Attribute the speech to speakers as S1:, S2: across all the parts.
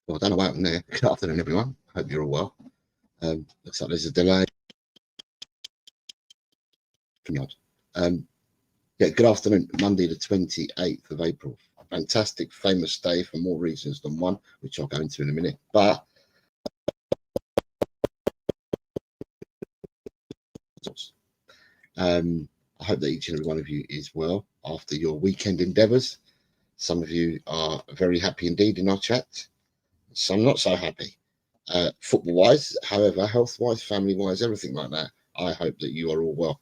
S1: Well, I don't know what happened there. Good afternoon, everyone. Hope you're all well. Looks like there's a delay. Yeah, good afternoon. Monday, the 28th of April. A fantastic, famous day for more reasons than one, which I'll go into in a minute. But I hope that each and every one of you is well after your weekend endeavours. Some of you are very happy indeed in our chat. Some not so happy. Football-wise, however, health-wise, family-wise, everything like that, I hope that you are all well.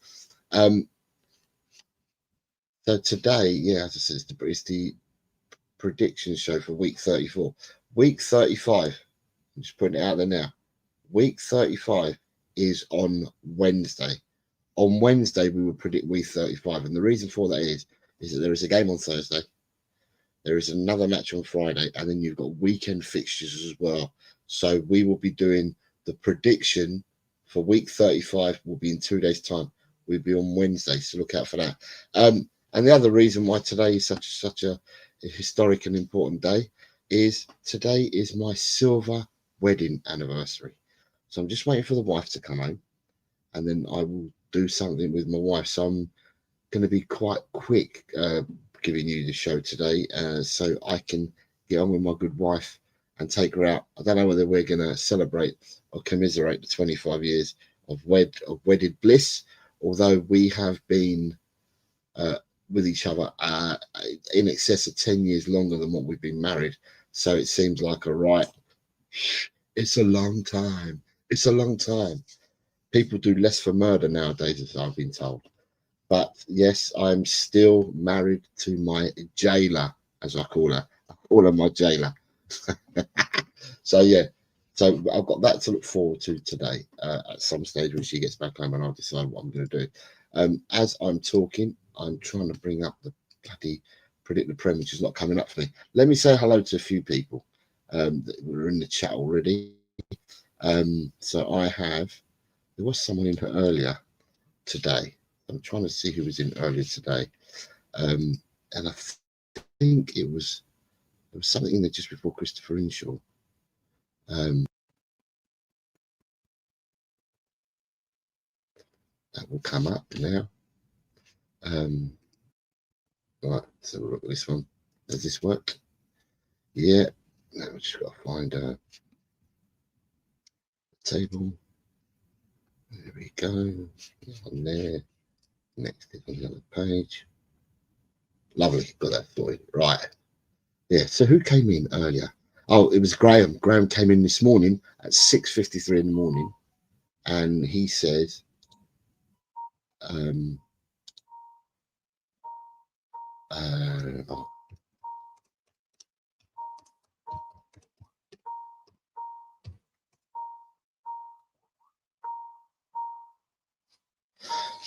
S1: So today, yeah, as I said, it's the prediction show for week 34. Week 35, I'm just putting it out there now. Week 35 is on Wednesday. On Wednesday, we will predict week 35. And the reason for that is that there is a game on Thursday. There is another match on Friday, and then you've got weekend fixtures as well. So we will be doing the prediction for week 35 will be in 2 days' time. We'll be on Wednesday, so look out for that. And the other reason why today is such a historic and important day is today is my silver wedding anniversary. So I'm just waiting for the wife to come home, and then I will do something with my wife. So I'm going to be quite quick giving you the show today, so I can get on with my good wife and take her out. I don't know whether we're going to celebrate or commiserate the 25 years of wedded bliss, although we have been with each other in excess of 10 years longer than what we've been married. So it seems like it's a long time. It's a long time. People do less for murder nowadays, as I've been told. But yes, I'm still married to my jailer, as I call her. I call her my jailer. So yeah, so I've got that to look forward to today. At some stage when she gets back home, and I'll decide what I'm going to do. As I'm talking, I'm trying to bring up the bloody Predict the Prem, which is not coming up for me. Let me say hello to a few people that were in the chat already. So there was someone in here earlier today. I'm trying to see who was in earlier today, and I think there was something in there just before Christopher Inshaw. That will come up now. Right, so we'll look at this one. Does this work? Yeah. Now we just got to find a table. There we go. On there. Next is on the other page. Lovely, got that for you. Right. Yeah, so who came in earlier? Oh, it was Graham. Graham came in this morning at 6:53 in the morning, and he says,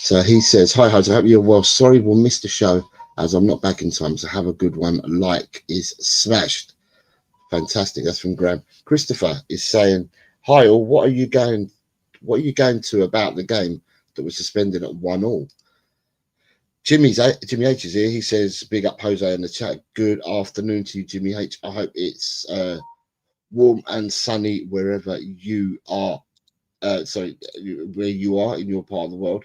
S1: so he says, hi, Hudson, I hope you're well. Sorry we'll miss the show as I'm not back in time, so have a good one. Like is smashed. Fantastic. That's from Graham. Christopher is saying, hi all, what are you going to about the game that was suspended at 1-1? Jimmy H is here. He says, big up Jose in the chat. Good afternoon to you, Jimmy H. I hope it's warm and sunny wherever you are. Where you are in your part of the world.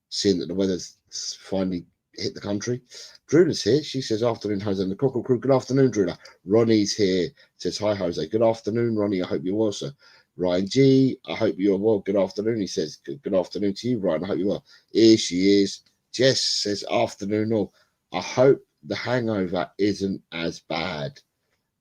S1: Seeing that the weather's finally hit the country. Drula's here. She says, afternoon, Jose and the Cockle Crew. Good afternoon, Drula. Ronnie's here. Says, hi, Jose. Good afternoon, Ronnie. I hope you're well, sir. Ryan G, I hope you're well. Good afternoon. He says, good afternoon to you, Ryan. I hope you're well. Here she is. Jess says, afternoon all. I hope the hangover isn't as bad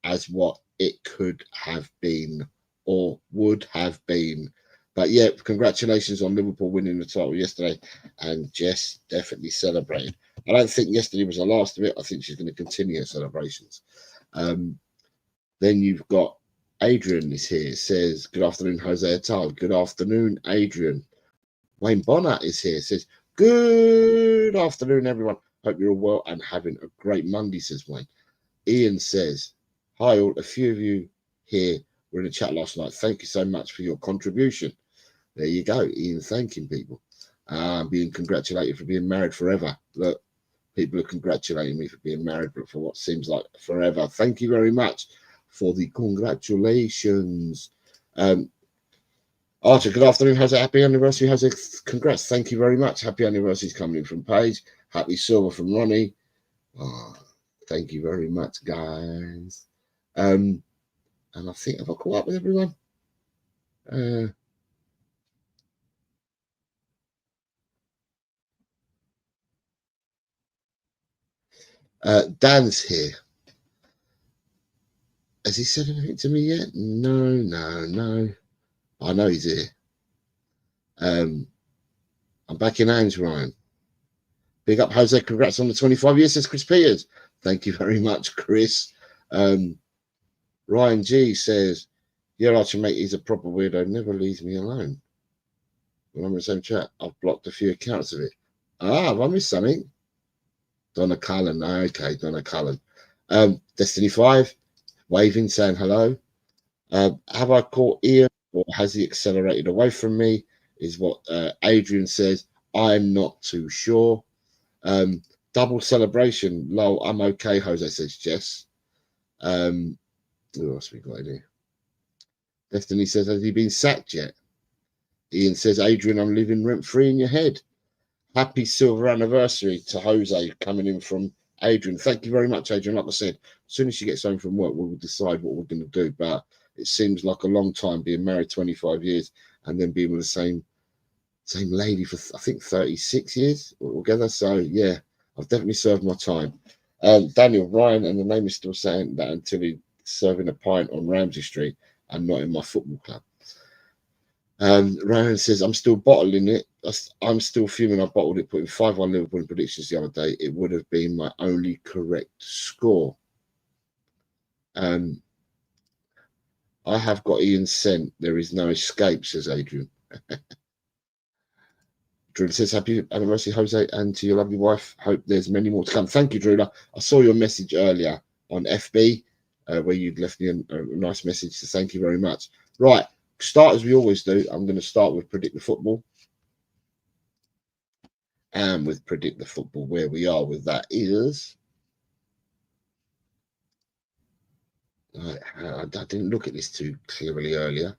S1: as what it could have been or would have been. But yeah, congratulations on Liverpool winning the title yesterday. And Jess definitely celebrated. I don't think yesterday was the last of it. I think she's going to continue her celebrations. Then you've got Adrian is here. Says, good afternoon, Jose Atal. Good afternoon, Adrian. Wayne Bonner is here. Says, good afternoon, everyone. Hope you're all well and having a great Monday, says Wayne. Ian says, hi all. A few of you here were in the chat last night. Thank you so much for your contribution. There you go, Ian, thanking people. Being congratulated for being married forever. Look, people are congratulating me for being married, but for what seems like forever. Thank you very much for the congratulations. Archer, good afternoon. How's it? Happy anniversary. How's it? Congrats. Thank you very much. Happy anniversary is coming in from Paige. Happy silver from Ronnie. Oh, thank you very much, guys. And I think, have I caught up with everyone? Dan's here. Has he said anything to me yet? No. I know he's here. I'm back in hands, Ryan. Big up, Jose. Congrats on the 25 years, says Chris Peters. Thank you very much, Chris. Ryan G says, yeah, Archer, mate, he's a proper weirdo. Never leaves me alone. When I'm in the same chat, I've blocked a few accounts of it. Have I missed something? Donna Cullen. Okay, Donna Cullen. Destiny 5, waving, saying hello. Have I caught Ian or has he accelerated away from me? Is what Adrian says. I'm not too sure. Double celebration. Lol, I'm okay, Jose, says Jess. Who else we got in here? Destiny says, has he been sacked yet? Ian says, Adrian, I'm living rent-free in your head. Happy silver anniversary to Jose coming in from Adrian. Thank you very much, Adrian. Like I said, as soon as she gets home from work, we'll decide what we're going to do. But it seems like a long time being married 25 years and then being with the same lady for, I think, 36 years altogether. So, yeah, I've definitely served my time. Daniel Ryan, and the name is still saying that until he's serving a pint on Ramsey Street and not in my football club. Ryan says, I'm still bottling it. I'm still fuming. I bottled it, putting 5-1 Liverpool in predictions the other day. It would have been my only correct score. I have got Ian sent. There is no escape, says Adrian. Drula says, happy anniversary, Jose, and to your lovely wife. Hope there's many more to come. Thank you, Drula. I saw your message earlier on FB where you'd left me a nice message. So thank you very much. Right. Start as we always do. I'm going to start with Predict the Football. And with Predict the Football, where we are with that is... I didn't look at this too clearly earlier.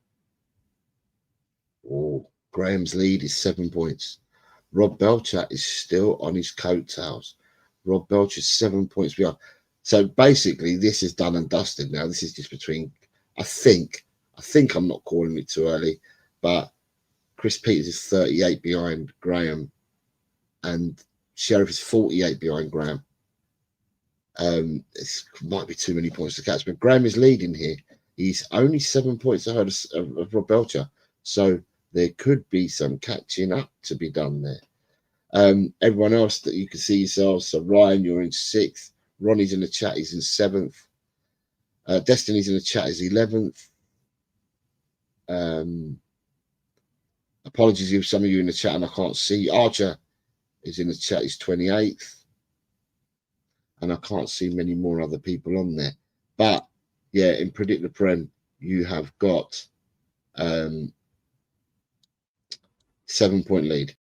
S1: Oh, Graham's lead is 7 points. Rob Belcher is still on his coattails. Rob Belcher's 7 points behind. So basically, this is done and dusted now. This is just between, I think I'm not calling it too early, but Chris Peters is 38 behind Graham and Sheriff is 48 behind Graham. It might be too many points to catch, but Graham is leading here. He's only 7 points ahead of Rob Belcher. So there could be some catching up to be done there. Everyone else that you can see yourselves. So Ryan, you're in 6th. Ronnie's in the chat, he's in 7th. Destiny's in the chat is 11th. Apologies if some of you in the chat and I can't see. Archer is in the chat, he's 28th. And I can't see many more other people on there. But yeah, in Predict the Prem, you have got 7 point lead.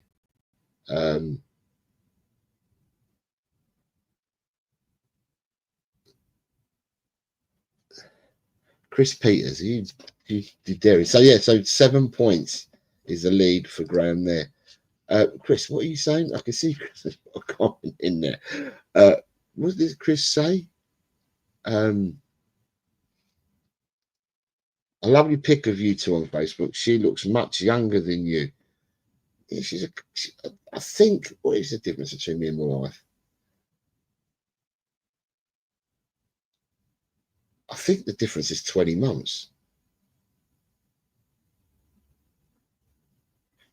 S1: Chris Peters, you did dare. So yeah, so 7 points is the lead for Graham there. Chris, what are you saying? I can see Chris a comment in there. What did Chris say? A lovely pic of you two on Facebook. She looks much younger than you. Yeah, I think, what is the difference between me and my wife? I think the difference is 20 months.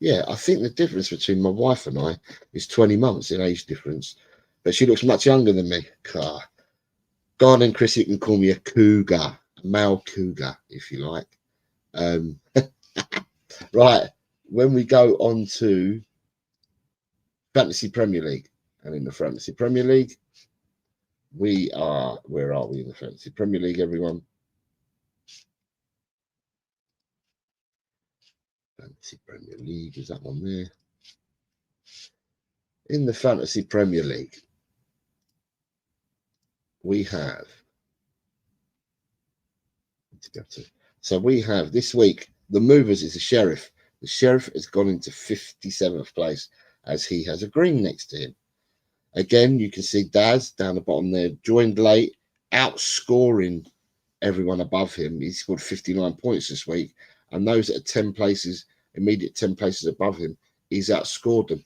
S1: Yeah, I think the difference between my wife and I is 20 months in age difference. But she looks much younger than me. God, and Chris, you can call me a cougar, a male cougar, if you like. Right, when we go on to Fantasy Premier League, and in the Fantasy Premier League, we are, where are we in the Fantasy Premier League, everyone? Fantasy Premier League, is that one there? In the Fantasy Premier League, we have to go to. So we have this week, the movers is the Sheriff. The Sheriff has gone into 57th place as he has a green next to him. Again, you can see Daz down the bottom there, joined late, outscoring everyone above him. He scored 59 points this week. And those that are 10 places, immediate 10 places above him, he's outscored them.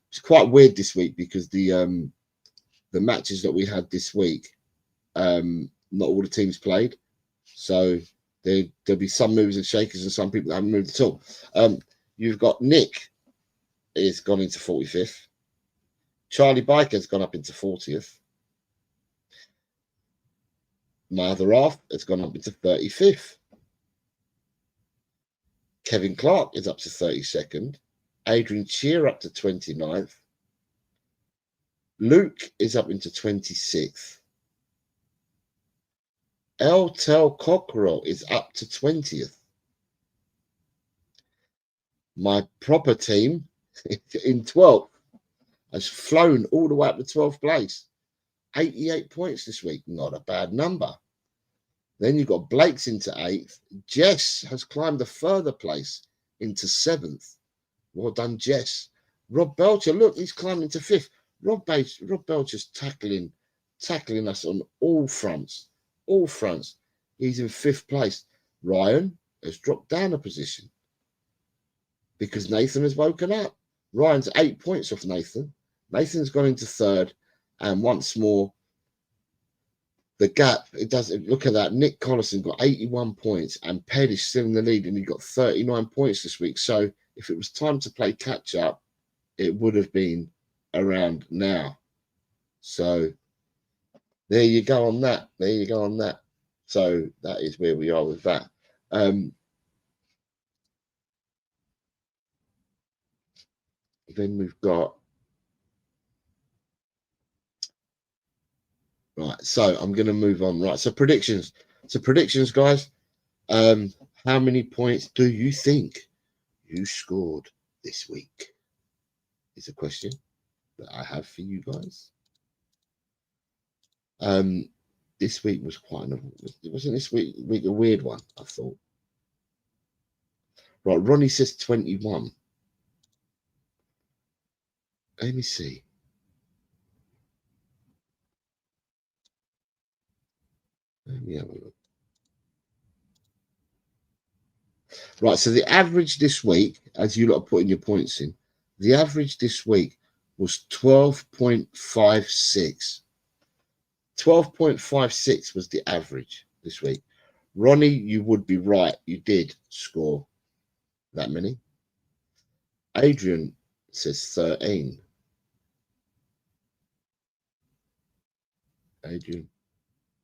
S1: It's quite weird this week because the matches that we had this week, not all the teams played. So there'll be some movers and shakers and some people that haven't moved at all. You've got Nick is gone into 45th. Charlie Biker's gone up into 40th. My other half has gone up into 35th. Kevin Clark is up to 32nd. Adrian Cheer up to 29th. Luke is up into 26th. El Tel Cockerel is up to 20th. My proper team in 12th has flown all the way up to 12th place. 88 points this week. Not a bad number. Then you've got Blake's into 8th. Jess has climbed a further place into 7th. Well done, Jess. Rob Belcher, look, he's climbed into 5th. Rob Belcher's tackling us on all fronts. All fronts. He's in 5th place. Ryan has dropped down a position because Nathan has woken up. Ryan's 8 points off Nathan. Nathan's gone into 3rd, and once more, the gap, it doesn't look at that. Nick Collison got 81 points, and Ped is still in the lead, and he got 39 points this week. So if it was time to play catch up, it would have been around now. So there you go on that. There you go on that. So that is where we are with that. Then we've got, right, so I'm going to move on. Right, so predictions. So predictions, guys. How many points do you think you scored this week? Is a question that I have for you guys. This week was wasn't this week a weird one, I thought. Right, Ronnie says 21. Let me see. Let me have a look. Right, so the average this week, as you lot are putting your points in, the average this week was 12.56. 12.56 was the average this week. Ronnie, you would be right. You did score that many. Adrian says 13.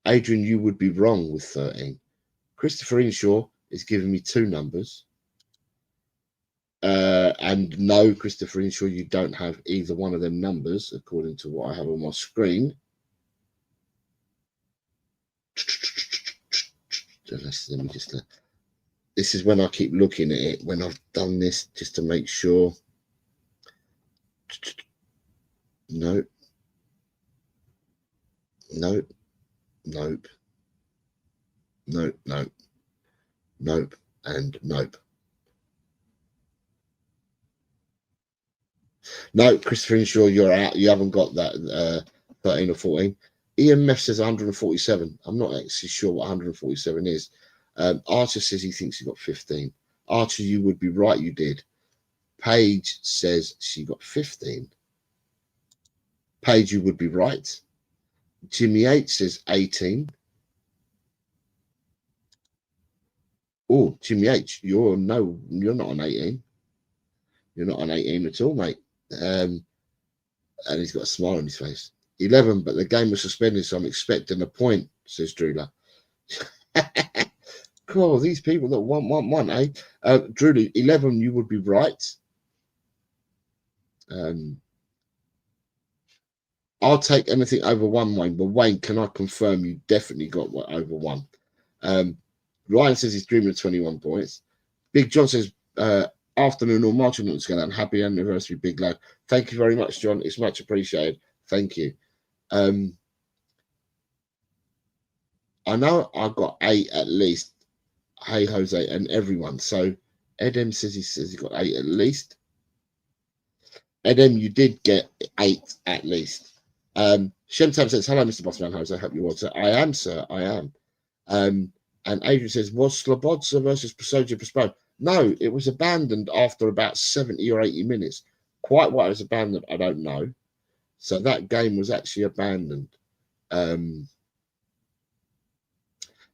S1: Adrian, you would be wrong with 13. Christopher Inshaw is giving me 2 numbers. And no, Christopher Inshaw, you don't have either one of them numbers, according to what I have on my screen. Let me just. This is when I keep looking at it, when I've done this, just to make sure. Nope. Nope. Nope. Nope. Nope. Nope. And nope. No, Christopher Inshaw, you're out. You haven't got that 13 or 14. Ian Meff says 147. I'm not actually sure what 147 is. Archer says he thinks he got 15. Archer, you would be right. You did. Paige says she got 15. Paige, you would be right. Jimmy H says 18. Oh, Jimmy H, you're not on 18. You're not on 18 at all, mate. And he's got a smile on his face. 11, but the game was suspended, so I'm expecting a point, says Drula. Cool, these people that want, eh? Drula, 11, you would be right. I'll take anything over 1, Wayne. But Wayne, can I confirm you definitely got over 1? Ryan says he's dreaming of 21 points. Big John says, afternoon or marching on going on. Happy anniversary, Big Lad. Thank you very much, John. It's much appreciated. Thank you. I know I got 8 at least. Hey Jose and everyone. So Edem says he got 8 at least. Edem, you did get 8 at least. Shemtab says, hello, Mr. Bossman Jose. I hope you're well, sir. I am, sir. I am. And Adrian says, was Slobodza versus Prosoja postponed? No, it was abandoned after about 70 or 80 minutes. Quite why it was abandoned, I don't know. So that game was actually abandoned.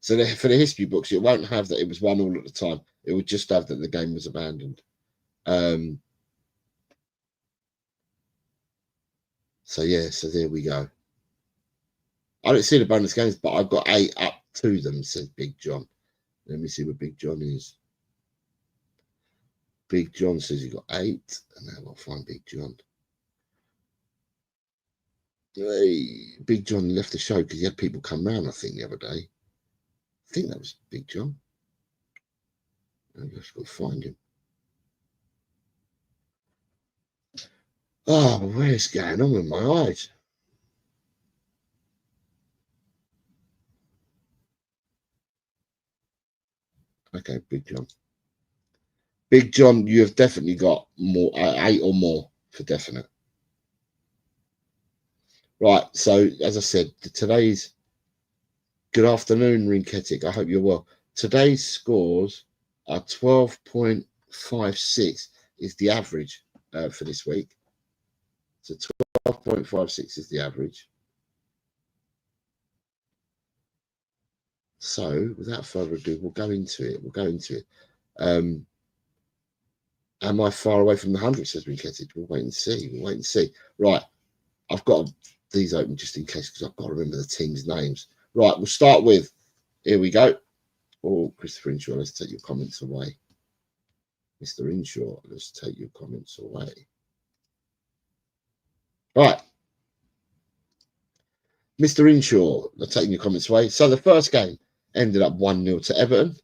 S1: So for the history books, it won't have that it was 1-1 at the time. It would just have that the game was abandoned. So yeah, so there we go. I don't see the bonus games, but I've got 8 up to them, says Big John. Let me see what Big John is. Big John says he got 8, and now I'll find Big John. Hey, Big John left the show because he had people come round, I think, the other day. I think that was Big John. I've just got to find him. Oh, where's going on with my eyes? Okay, Big John. Big John, you have definitely got more 8 or more for definite. Right, so as I said, today's good afternoon, Rinketic. I hope you're well. Today's scores are 12.56 is the average for this week. So 12.56 is the average. So without further ado, we'll go into it. Am I far away from the 100, says Rinketic? We'll wait and see. Right, I've got these open just in case because I've got to remember the team's names. Right, we'll start with, here we go. Oh, Christopher Inshaw, let's take your comments away. Mr. Inshaw, let's take your comments away. Right. Mr. Inshaw, let's take your comments away. So the first game ended up 1-0 to Everton.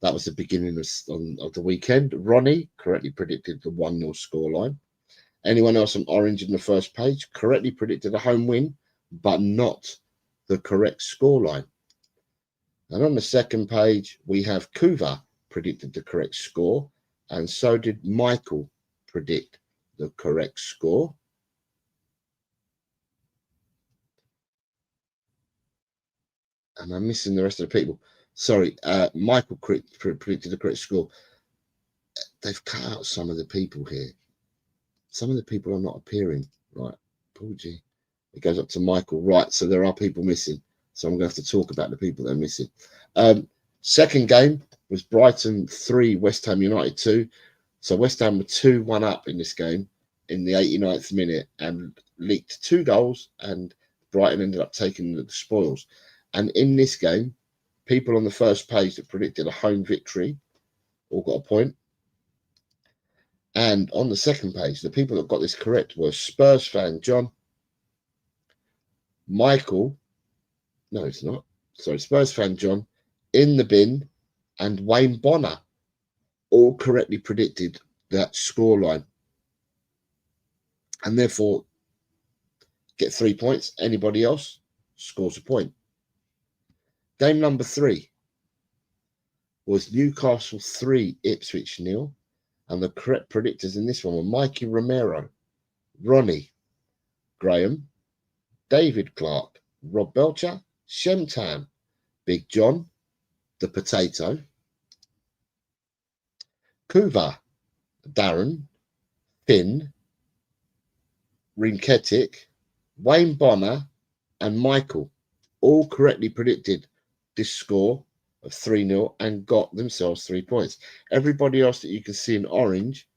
S1: That was the beginning of the weekend. Ronnie correctly predicted the 1-0 scoreline. Anyone else on orange in the first page correctly predicted a home win, but not the correct scoreline. And on the second page, we have Kuva predicted the correct score, and so did Michael predict the correct score. And I'm missing the rest of the people. Sorry, Michael predicted the correct score. They've cut out some of the people here. Some of the people are not appearing. Right, Paul G. It goes up to Michael. Right, so there are people missing. So I'm going to have to talk about the people that are missing. Second game was Brighton 3, West Ham United 2. So West Ham were 2-1 up in this game in the 89th minute and leaked 2 goals, and Brighton ended up taking the spoils. And in this game, people on the first page that predicted a home victory all got a point. And on the second page, the people that got this correct were Spurs fan John, Michael, no, it's not. Sorry, Spurs fan John, In the Bin, and Wayne Bonner all correctly predicted that scoreline. And therefore, get 3 points. Anybody else scores a point. Game number 3 was Newcastle 3, Ipswich 0. And the correct predictors in this one were Mikey Romero, Ronnie, Graham, David Clark, Rob Belcher, Shem Tam, Big John, The Potato, Kuva, Darren, Finn, Rinketic, Wayne Bonner, and Michael all correctly predicted this score of 3-0 and got themselves 3 points. Everybody else that you can see in orange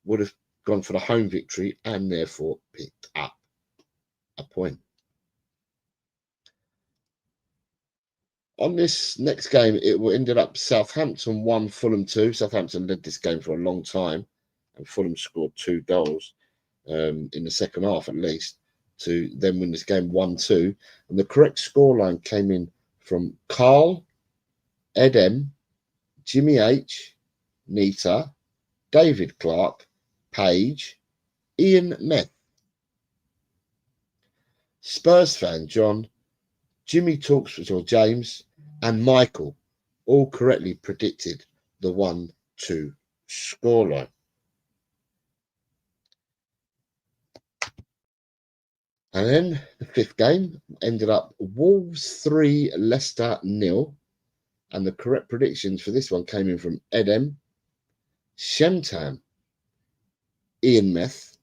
S1: would have gone for the home victory and therefore picked up a point. On this next game, it ended up Southampton 1, Fulham 2. Southampton led this game for a long time, and Fulham scored 2 goals in the second half at least to then win this game 1-2. And the correct scoreline came in from Carl, Ed M, Jimmy H, Nita, David Clark, Page, Ian Meth, Spurs fan John, Jimmy Talks or James, and Michael all correctly predicted the 1-2 scoreline. And then the fifth game ended up Wolves 3, Leicester 0. And the correct predictions for this one came in from Edem, Shemtam, Ian Meth,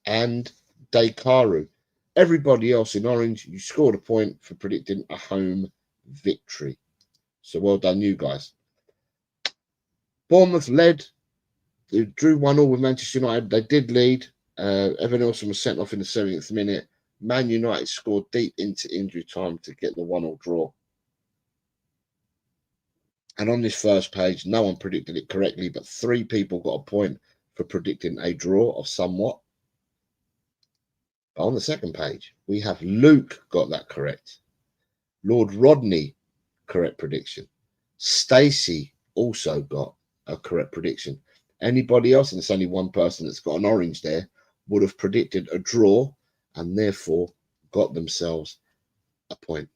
S1: and Dekaru. Everybody else in orange, you scored a point for predicting a home victory. So well done, you guys. Bournemouth led. They drew 1-1 with Manchester United. They did lead. Evan Nelson was sent off in the 70th minute. Man United scored deep into injury time to get the 1-1 draw. And on this first page, no one predicted it correctly, but 3 people got a point for predicting a draw of somewhat. But on the second page, we have Luke got that correct. Lord Rodney, correct prediction. Stacey also got a correct prediction. Anybody else, and it's only one person that's got an orange there, would have predicted a draw and therefore got themselves a point.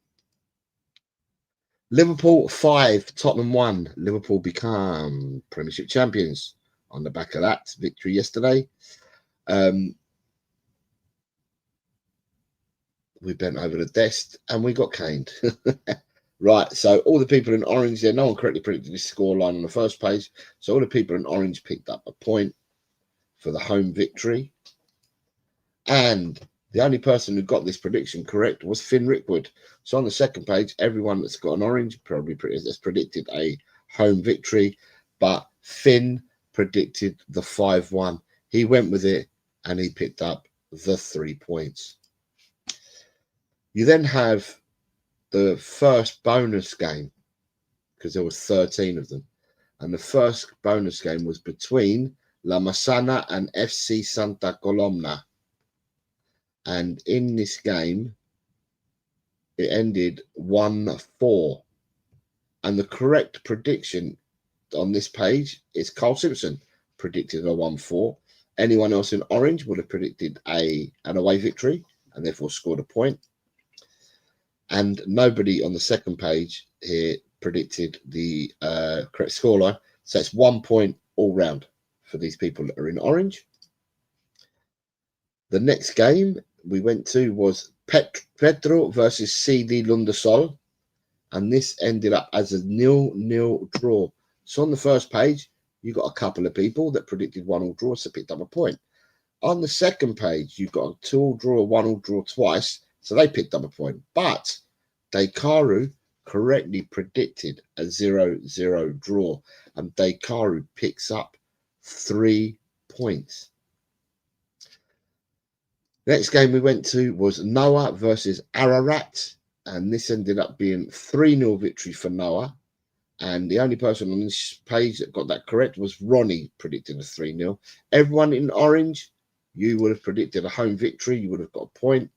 S1: Liverpool 5, Tottenham 1. Liverpool become Premiership champions on the back of that victory yesterday. We bent over the desk and we got caned. Right, so all the people in orange there, no one correctly predicted this scoreline on the first page. So all the people in orange picked up a point for the home victory. And the only person who got this prediction correct was Finn Rickwood. So on the second page, everyone that's got an orange probably has predicted a home victory. But Finn predicted the 5-1. He went with it and he picked up the 3 points. You then have the first bonus game, because there was 13 of them. And the first bonus game was between La Massana and FC Santa Colomna. And in this game, it ended 1-4. And the correct prediction on this page is Carl Simpson predicted a 1-4. Anyone else in orange would have predicted an away victory and therefore scored a point. And nobody on the second page here predicted the correct scoreline. So it's 1 point all round for these people that are in orange. The next game we went to was Pedro versus CD Lundasol. And this ended up as a 0-0 draw. So on the first page, you got a couple of people that predicted 1-1 draw, so picked up a point. On the second page, you got a 2-2 draw, 1-1 draw twice, so they picked up a point. But Dekaru correctly predicted a 0-0 draw, and Dekaru picks up 3 points. Next game we went to was Noah versus Ararat, and this ended up being 3-0 victory for Noah. And the only person on this page that got that correct was Ronnie, predicting a 3-0. Everyone in orange, you would have predicted a home victory. You would have got a point.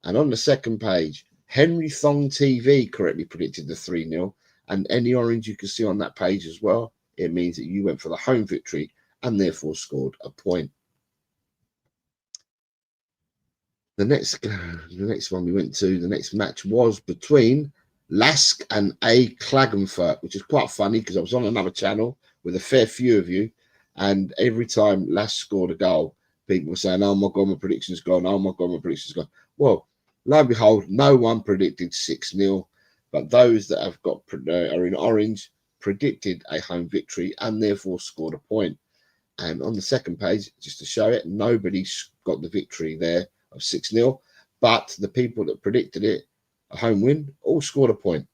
S1: And on the second page, Henry Thong TV correctly predicted the 3-0. And any orange you can see on that page as well, it means that you went for the home victory and therefore scored a point. The next one we went to, the next match was between Lask and A. Klagenfurt, which is quite funny because I was on another channel with a fair few of you, and every time Lask scored a goal, people were saying, "Oh my God, my prediction's gone. Oh my God, my prediction's gone." Well, lo and behold, no one predicted 6-0, but those that have got are in orange predicted a home victory and therefore scored a point. And on the second page, just to show it, nobody got the victory there of 6-0, but the people that predicted it, a home win, all scored a point.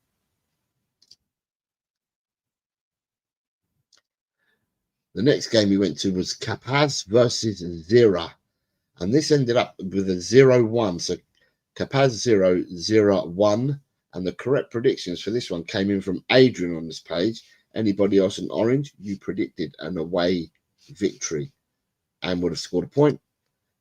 S1: The next game we went to was Capaz versus Zira, and this ended up with a 0-1. So Capaz 0-0-1, and the correct predictions for this one came in from Adrian on this page. Anybody else in orange, you predicted an away victory and would have scored a point.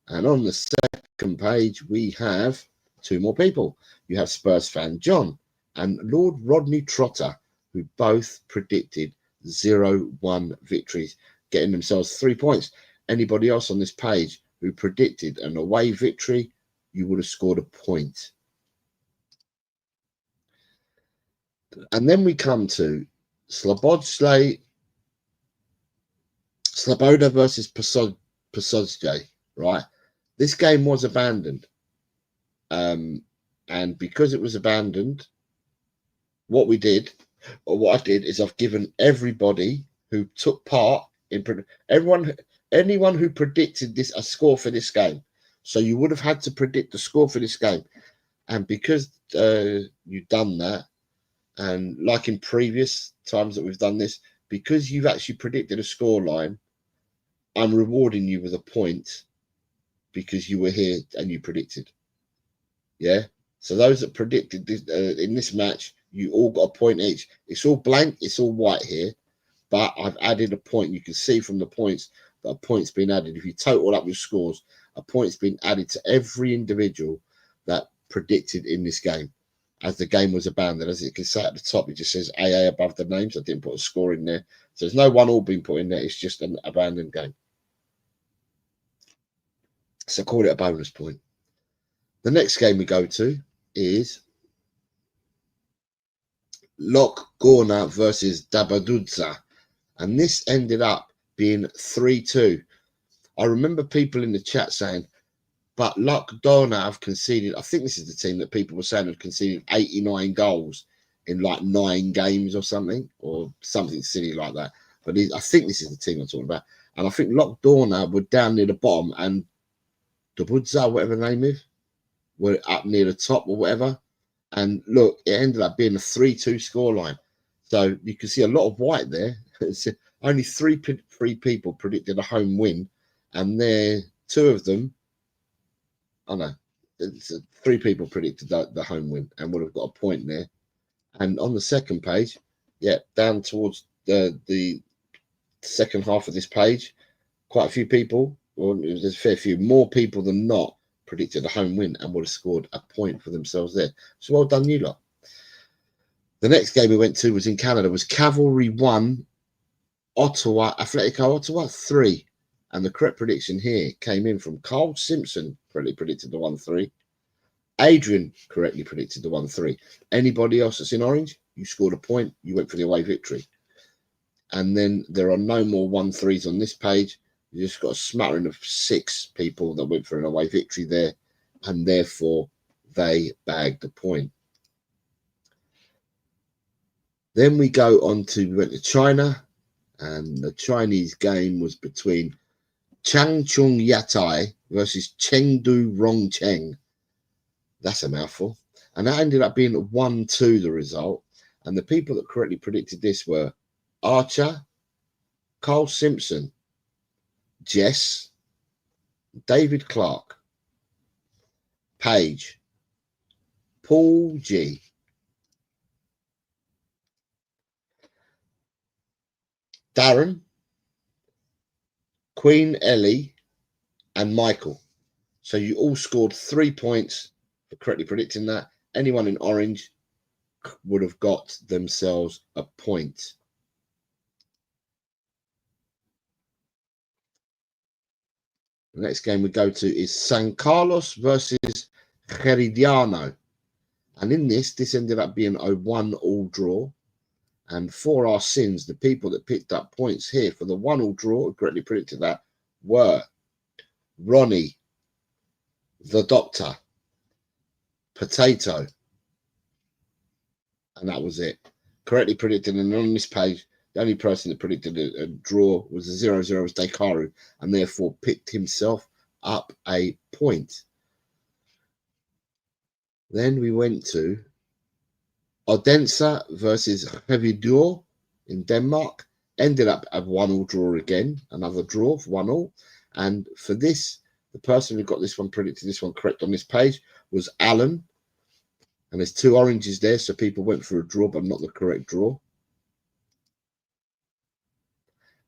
S1: And on the second page, we have 2 more people. You have Spurs fan John and Lord Rodney Trotter, who both predicted 0-1 victories, getting themselves 3 points. Anybody else on this page who predicted an away victory, you would have scored a point. And then we come to Sloboda versus Pasodje, right? This game was abandoned. And because it was abandoned, what I did is I've given everybody who took part in anyone who predicted a score for this game. So you would have had to predict the score for this game. And because you've done that, and like in previous times that we've done this, because you've actually predicted a score line, I'm rewarding you with a point because you were here and you predicted. Yeah. So those that predicted this, in this match, you all got a point each. It's all blank. It's all white here, but I've added a point. You can see from the points that a point's been added. If you total up your scores, a point's been added to every individual that predicted in this game. As the game was abandoned, as you can see at the top, it just says AA above the names. I didn't put a score in there. So there's no 1-1 being put in there. It's just an abandoned game. So I call it a bonus point. The next game we go to is Lok Gorna versus Dabadudza. And this ended up being 3-2. I remember people in the chat saying, but Lok Gorna have conceded, I think this is the team that people were saying have conceded 89 goals in like 9 games or something silly like that. But I think this is the team I'm talking about. And I think Lok Gorna were down near the bottom and Dabudza, whatever the name is, were up near the top or whatever. And look, it ended up being a 3-2 scoreline. So you can see a lot of white there. Only three people predicted a home win. And there, 2 of them, I know, 3 people predicted the home win and would have got a point there. And on the second page, yeah, down towards the second half of this page, quite a few people, well, there's a fair few, more people than not, predicted a home win and would have scored a point for themselves there. So well done, you lot. The next game we went to was in Canada, was Cavalry 1, Atletico Ottawa 3. And the correct prediction here came in from Carl Simpson, correctly predicted the 1-3. Adrian correctly predicted the 1-3. Anybody else that's in orange, you scored a point, you went for the away victory. And then there are no more 1-3s on this page. You just got a smattering of 6 people that went for an away victory there, and therefore they bagged the point. Then we went to China, and the Chinese game was between Changchun Yatai versus Chengdu Rongcheng. That's a mouthful. And that ended up being 1-2 the result. And the people that correctly predicted this were Archer, Carl Simpson, Jess, David Clark, Paige, Paul G, Darren, Queen Ellie, and Michael. So you all scored 3 points for correctly predicting that. Anyone in orange would have got themselves a point. The next game we go to is San Carlos versus Geridiano. And in this ended up being a 1-1 draw. And for our sins, the people that picked up points here for the 1-1 draw, correctly predicted that, were Ronnie, the Doctor, Potato, and that was it. Correctly predicted, and on this page, the only person that predicted a draw was a 0-0 was Dekaru, and therefore picked himself up a point. Then we went to Odense versus Revidur in Denmark. Ended up a 1-1 draw again, another draw for 1-1. And for this, the person who got this one predicted this one correct on this page was Alan. And there's 2 oranges there, so people went for a draw, but not the correct draw.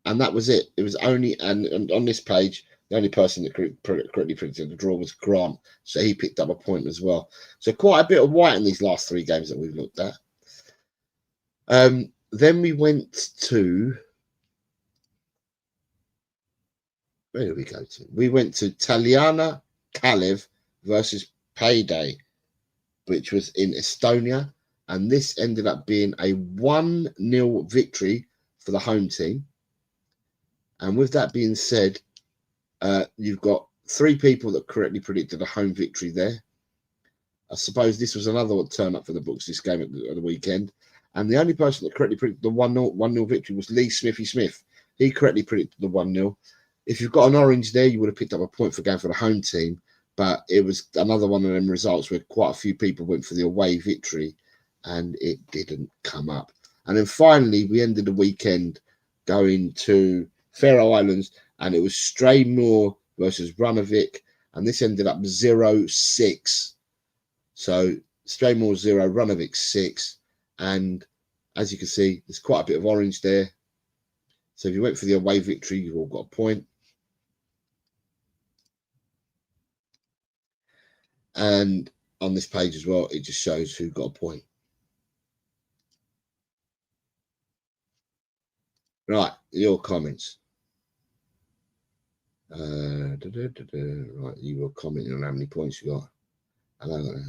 S1: And that was it. It was only, and on this page, the only person that correctly predicted the draw was Grant. So he picked up a point as well. So quite a bit of white in these last 3 games that we've looked at. Then we went to, where did we go to? We went to Taliana Kalev versus Payday, which was in Estonia. And this ended up being a 1-0 victory for the home team. And with that being said, you've got 3 people that correctly predicted a home victory there. I suppose this was another one turn up for the books this game at the weekend. And the only person that correctly predicted the 1-0 victory was Lee Smithy Smith. He correctly predicted the 1-0. If you've got an orange there, you would have picked up a point for going for the home team. But it was another one of them results where quite a few people went for the away victory and it didn't come up. And then finally, we ended the weekend going to Faroe Islands, and it was Straymore versus Runavik, and this ended up 0-6. So Straymore 0, Runavik 6, and as you can see, there's quite a bit of orange there. So if you went for the away victory, you've all got a point. And on this page as well, it just shows who got a point. Right, your comments. Right, you were commenting on how many points you got. I don't know.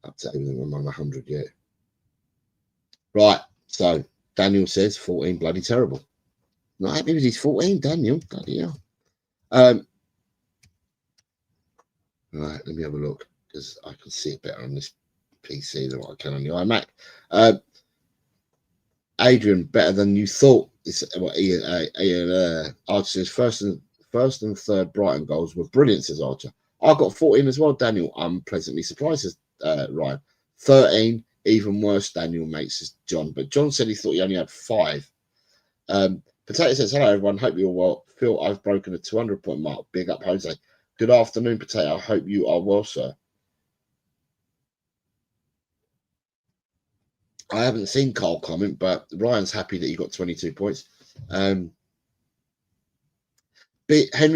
S1: Up to even I'm on 100 yet. Right, so Daniel says 14 bloody terrible. Not happy with his 14, Daniel. Bloody hell. Right, let me have a look because I can see it better on this PC than what I can on the iMac. Adrian, better than you thought. It's what Archer says. First and third Brighton goals were brilliant, says Archer. I got 14 as well, Daniel. I'm pleasantly surprised, says Ryan. 13, even worse, Daniel makes, says John. But John said he thought he only had 5. Potato says, hello, everyone. Hope you're well. Phil, I've broken the 200-point mark. Big up, Jose. Good afternoon, Potato. I hope you are well, sir. I haven't seen Carl comment, but Ryan's happy that he got 22 points. Henry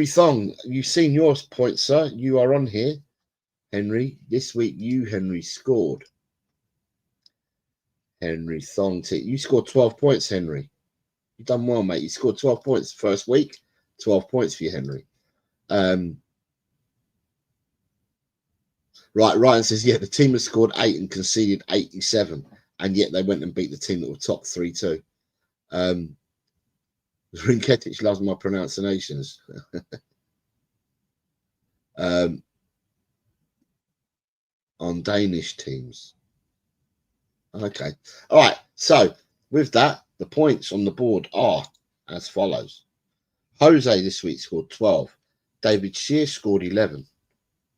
S1: Thong, you've seen your points, sir. You are on here, Henry. This week, Henry, scored. Henry Thong, you scored 12 points, Henry. You've done well, mate. You scored 12 points first week. 12 points for you, Henry. Right, Ryan says, yeah, the team has scored 8 and conceded 87. And yet they went and beat the team that were top 3-2. Rinketic loves my pronunciations. On Danish teams. Okay. All right. So with that, the points on the board are as follows. Jose this week scored 12. David Shear scored 11.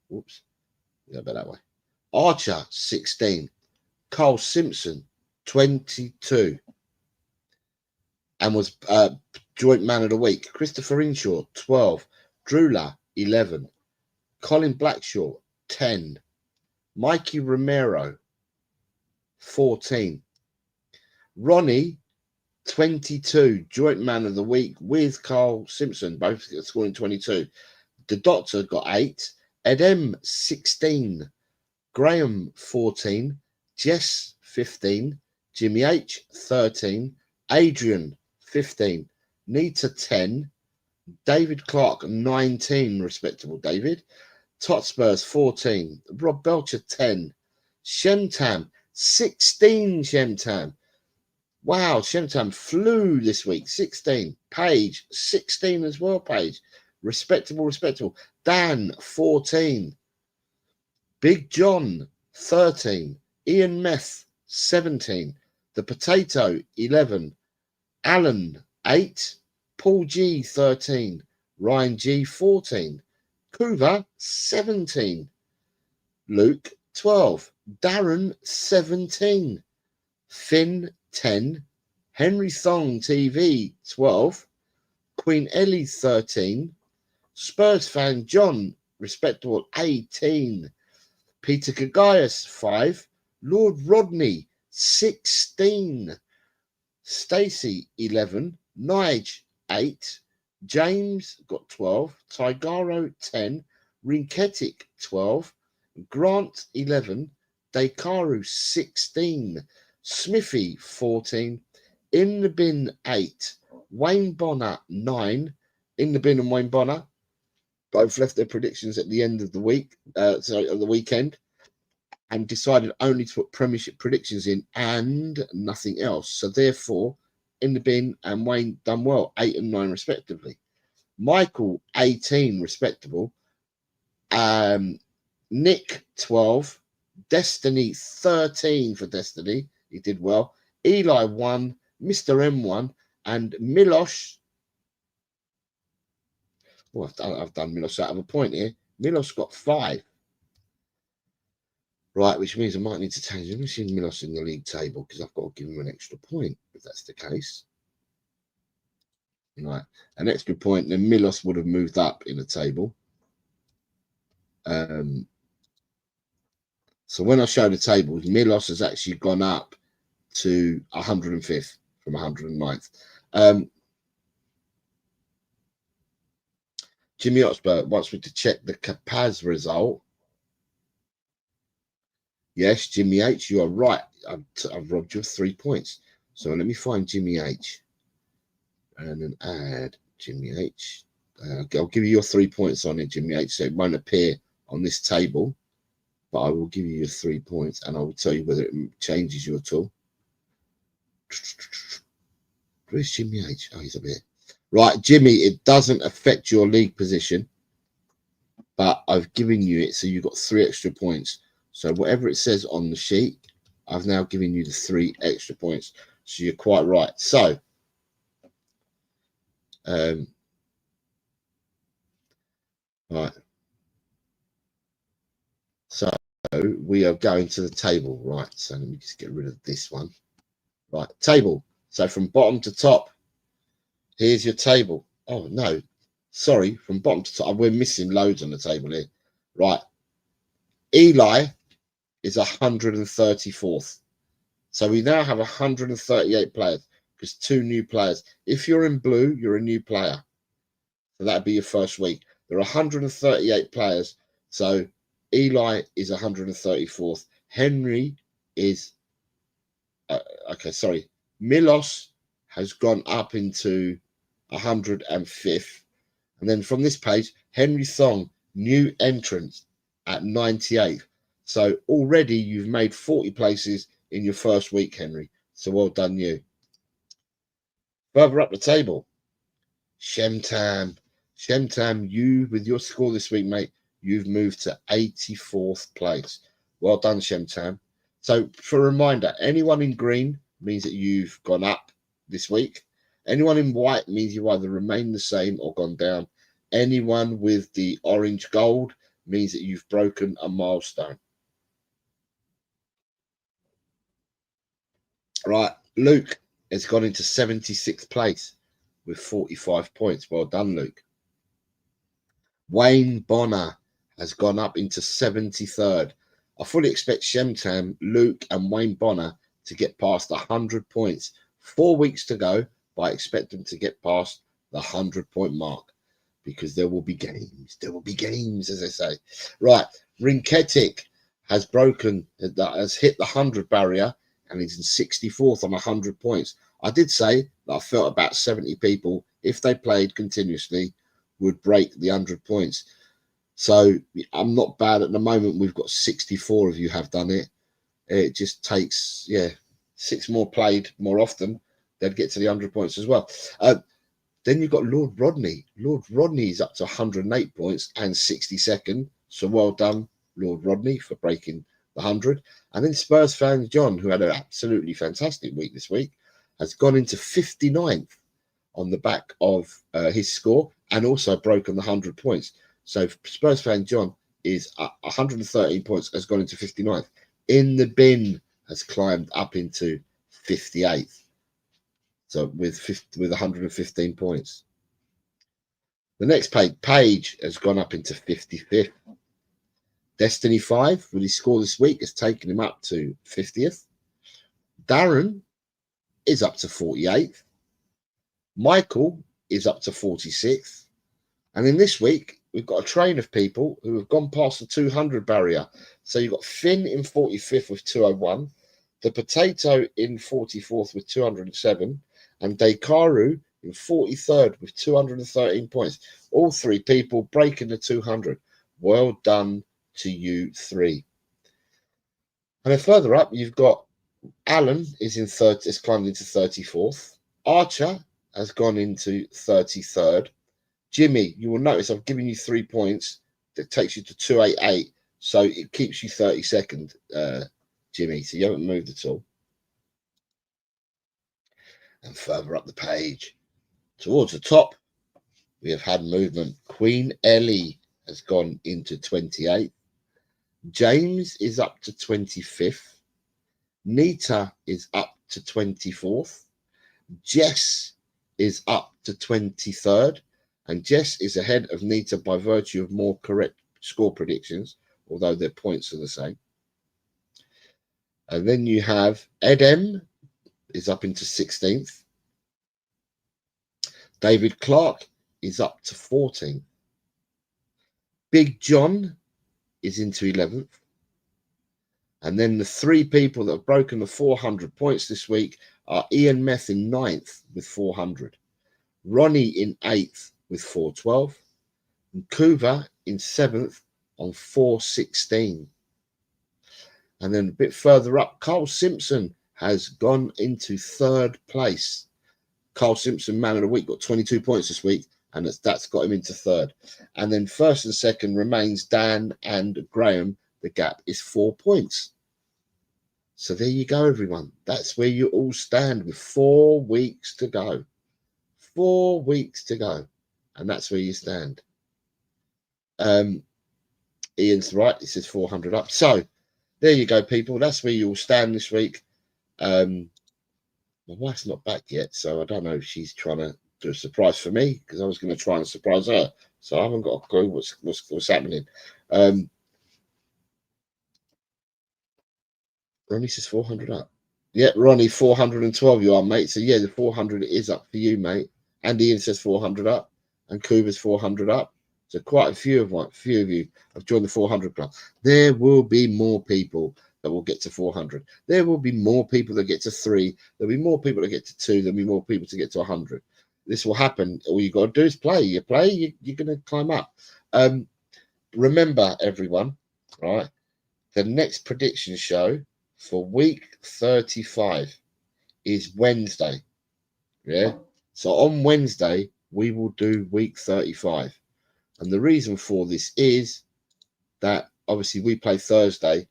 S1: Whoops. Yeah, but that way. Archer, 16. Carl Simpson, 22, and was joint man of the week. Christopher Inshaw, 12. Drula, 11. Colin Blackshaw, 10. Mikey Romero, 14. Ronnie, 22, joint man of the week with Carl Simpson, both scoring 22. The Doctor got 8. Ed M, 16. Graham, 14. Jess, 15. Jimmy H, 13. Adrian, 15. Nita, 10. David Clark, 19. Respectable David. Totspurs, 14. Rob Belcher, 10. Shemtam, 16. Shemtam. Wow, Shemtam flew this week. 16. Paige, 16 as well, Paige. Respectable. Dan, 14. Big John, 13. Ian Meth, 17. The Potato, 11. Alan, 8. Paul G, 13. Ryan G, 14. Kuva, 17. Luke, 12. Darren, 17. Finn, 10. Henry Thong TV, 12. Queen Ellie, 13. Spurs fan John, respectable, 18. Peter Gagaius, 5. Lord Rodney, 16. Stacey, 11. Nige, 8. James got 12. Tigaro, 10. Rinketic, 12. Grant, 11. Dekaru, 16. Smithy, 14. In the Bin, 8. Wayne Bonner, 9. In the Bin and Wayne Bonner both left their predictions at the end of the week, of the weekend. and decided only to put Premiership predictions in and nothing else. So therefore, in the bin, and Wayne done well, 8 and 9 respectively. Michael 18 respectable. Nick 12. Destiny 13 for Destiny. He did well. Eli 1. Mr. M 1. And Milos. Well, I've done Milos out of a point here. Milos got 5. Right, which means I might need to change. Let me see Milos in the league table because I've got to give him an extra point if that's the case. Right, an extra point, then Milos would have moved up in the table. So when I show the tables, Milos has actually gone up to 105th from 109th. Jimmy Hotspur wants me to check the Capaz result. Yes, Jimmy H, you are right. I've robbed you of 3 points. So let me find Jimmy H and then add Jimmy H. I'll give you your 3 points on it, Jimmy H. So it won't appear on this table, but I will give you your 3 points and I will tell you whether it changes you at all. Where's Jimmy H? Oh, he's up here. Right, Jimmy, it doesn't affect your league position, but I've given you it, so you've got 3 extra points. So whatever it says on the sheet, I've now given you the 3 extra points. So you're quite right. So, right. So we are going to the table, right? So let me just get rid of this one. Right, table. So from bottom to top, here's your table. Oh, no. Sorry, from bottom to top. We're missing loads on the table here. Right. Eli is 134th. So we now have 138 players because 2 new players. If you're in blue, you're a new player. So that'd be your first week. There are 138 players. So Eli is 134th. Henry is, okay, sorry. Milos has gone up into 105th. And then from this page, Henry Thong, new entrant at 98th. So already you've made 40 places in your first week, Henry. So well done you. Further up the table, Shemtam. Shemtam, you, with your score this week, mate, you've moved to 84th place. Well done, Shemtam. So for a reminder, anyone in green means that you've gone up this week. Anyone in white means you either remain the same or gone down. Anyone with the orange gold means that you've broken a milestone. Right, Luke has gone into 76th place with 45 points. Well done, Luke. Wayne Bonner has gone up into 73rd. I fully expect Shemtam, Luke, and Wayne Bonner to get past 100 points. 4 weeks to go, but I expect them to get past the 100-point mark because there will be games. There will be games, as they say. Right, Rinketic has hit the 100 barrier and is in 64th on 100 points. I did say that I felt about 70 people, if they played continuously, would break the 100 points. So I'm not bad at the moment. We've got 64 of you have done it. It just takes, 6 more played more often. They'd get to the 100 points as well. Then you've got Lord Rodney. Lord Rodney is up to 108 points and 62nd. So well done, Lord Rodney, for breaking the 100. And then Spurs fan John, who had an absolutely fantastic week this week, has gone into 59th on the back of his score and also broken the 100 points. So Spurs fan John is 113 points, has gone into 59th. In the bin has climbed up into 58th. So with 115 points. The next page has gone up into 55th. Destiny 5, with his score this week, has taken him up to 50th. Darren is up to 48th. Michael is up to 46th. And in this week, we've got a train of people who have gone past the 200 barrier. So you've got Finn in 45th with 201, the Potato in 44th with 207, and Dekaru in 43rd with 213 points. All 3 people breaking the 200. Well done to you 3. And then further up, you've got Alan is in third, has climbed into 34th. Archer has gone into 33rd. Jimmy, you will notice I've given you 3 points. That takes you to 288. So it keeps you 32nd, Jimmy. So you haven't moved at all. And further up the page, towards the top, we have had movement. Queen Ellie has gone into 28th. James is up to 25th. Nita is up to 24th. Jess is up to 23rd. And Jess is ahead of Nita by virtue of more correct score predictions, although their points are the same. And then you have Edem is up into 16th. David Clark is up to 14th. Big John is into 11th. And then the 3 people that have broken the 400 points this week are Ian Meth in 9th with 400. Ronnie in 8th with 412. And Kuva in 7th on 416. And then a bit further up, Carl Simpson has gone into 3rd place. Carl Simpson, man of the week, got 22 points this week, and that's got him into 3rd. And then 1st and 2nd remains Dan and Graham. The gap is 4 points. So there you go, everyone. That's where you all stand with 4 weeks to go. 4 weeks to go. And that's where you stand. Ian's right. He says 400 up. So there you go, people. That's where you all stand this week. My wife's not back yet, so I don't know if she's trying to do a surprise for me, because I was going to try and surprise her. So I haven't got a clue what's happening. Ronnie says 400 up. Yeah, Ronnie, 412 you are, mate. So yeah, the 400 is up for you, mate. And Ian says 400 up, and Kuba's 400 up. So quite a few of you have joined the 400 club. There will be more people that will get to 400. There will be more people that get to 3. There'll be more people that get to 2. There'll be more people to get to 100. This will happen. All you got to do is play. You play, you're going to climb up. Remember, everyone, right? The next prediction show for week 35 is Wednesday. Yeah. So on Wednesday, we will do week 35. And the reason for this is that obviously we play Thursday.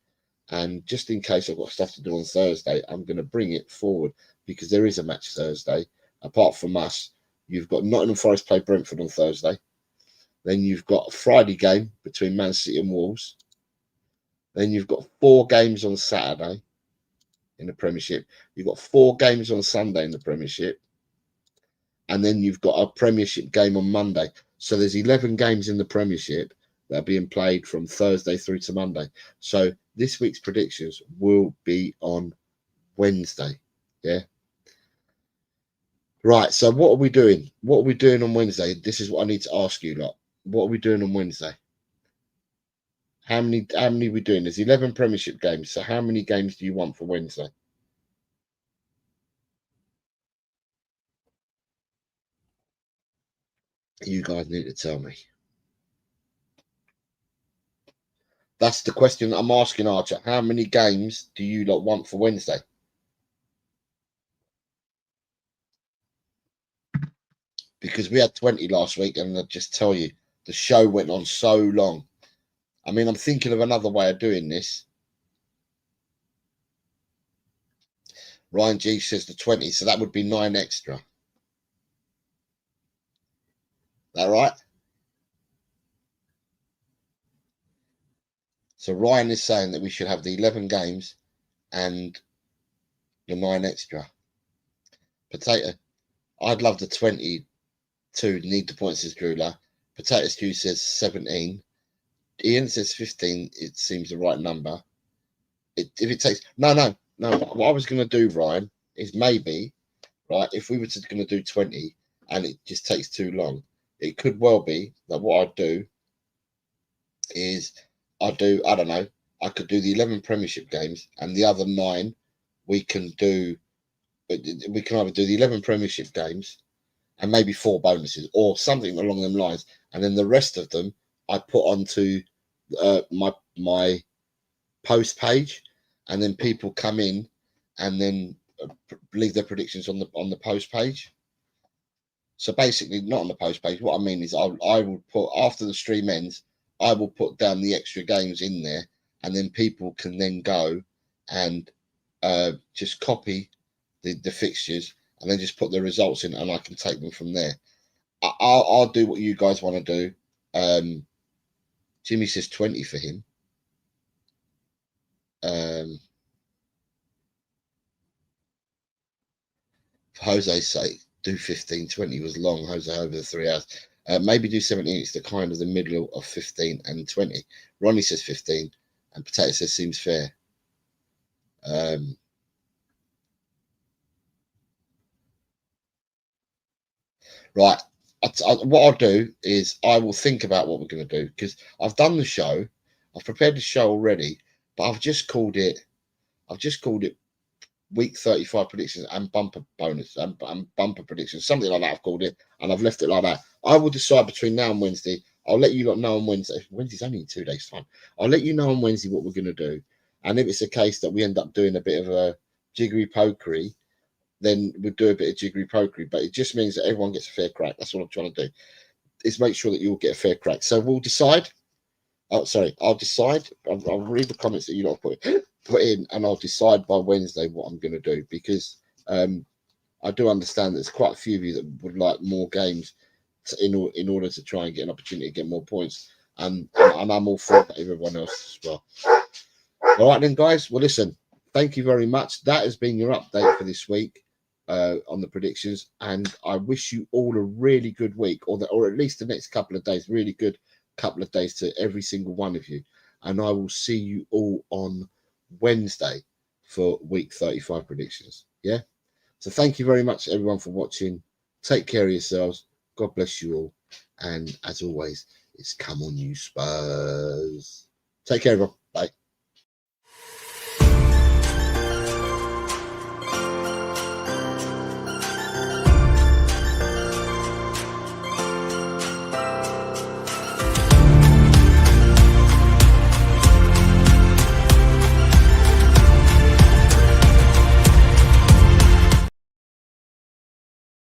S1: And just in case I've got stuff to do on Thursday, I'm going to bring it forward because there is a match Thursday. Apart from us, you've got Nottingham Forest play Brentford on Thursday. Then you've got a Friday game between Man City and Wolves. Then you've got 4 games on Saturday in the Premiership. You've got 4 games on Sunday in the Premiership. And then you've got a Premiership game on Monday. So there's 11 games in the Premiership that are being played from Thursday through to Monday. So this week's predictions will be on Wednesday. Yeah. Right. So what are we doing? What are we doing on Wednesday? This is what I need to ask you lot. What are we doing on Wednesday? How many are we doing? There's 11 Premiership games. So how many games do you want for Wednesday? You guys need to tell me. That's the question I'm asking, Archer. How many games do you lot want for Wednesday? Because we had 20 last week, and I'll just tell you, the show went on so long. I mean, I'm thinking of another way of doing this. Ryan G says the 20, so that would be 9 extra. Is that right? So Ryan is saying that we should have the 11 games and the 9 extra. Potato, I'd love the 22. Need the points, says Drula. Potato Stew says 17. Ian says 15. It seems the right number. If it takes no. What I was going to do, Ryan, is maybe right if we were going to do 20 and it just takes too long. It could well be that what I'd do is I don't know. I could do the 11 Premiership games and the other 9 we can do. We can either do the 11 Premiership games and maybe 4 bonuses or something along them lines, and then the rest of them I put onto my post page, and then people come in and then leave their predictions on the post page. So basically, not on the post page. What I mean is, I will put, after the stream ends, I will put down the extra games in there, and then people can then go and just copy the fixtures and then just put the results in, and I can take them from there. I'll do what you guys want to do. Jimmy says 20 for him. For Jose's sake, do 15. 20 was long, Jose, over the 3 hours. Maybe do 17. It's the kind of the middle of 15 and 20. Ronnie says 15, and Potato says seems fair. Right. What I'll do is I will think about what we're going to do, because I've done the show. I've prepared the show already, but I've just called it week 35 predictions and bumper bonus and bumper predictions, something like that I've called it, and I've left it like that. I will decide between now and Wednesday. I'll let you lot know on Wednesday. Wednesday's only in 2 days' time. I'll let you know on Wednesday what we're going to do. And if it's a case that we end up doing a bit of a jiggery pokery, then we'll do a bit of jiggery pokery. But it just means that everyone gets a fair crack. That's what I'm trying to do, is make sure that you all get a fair crack. So we'll decide. Oh, sorry, I'll decide. I'll read the comments that you lot put in, and I'll decide by Wednesday what I'm going to do, because I do understand there's quite a few of you that would like more games in order to try and get an opportunity to get more points, and I'm all for that, everyone else as well. All right then, guys. Well, listen, thank you very much. That has been your update for this week on the predictions, and I wish you all a really good week, or at least the next couple of days. Really good couple of days to every single one of you, and I will see you all on Wednesday for week 35 predictions. Yeah, so thank you very much everyone for watching. Take care of yourselves. God bless you all, and as always, it's come on you Spurs. Take care everyone.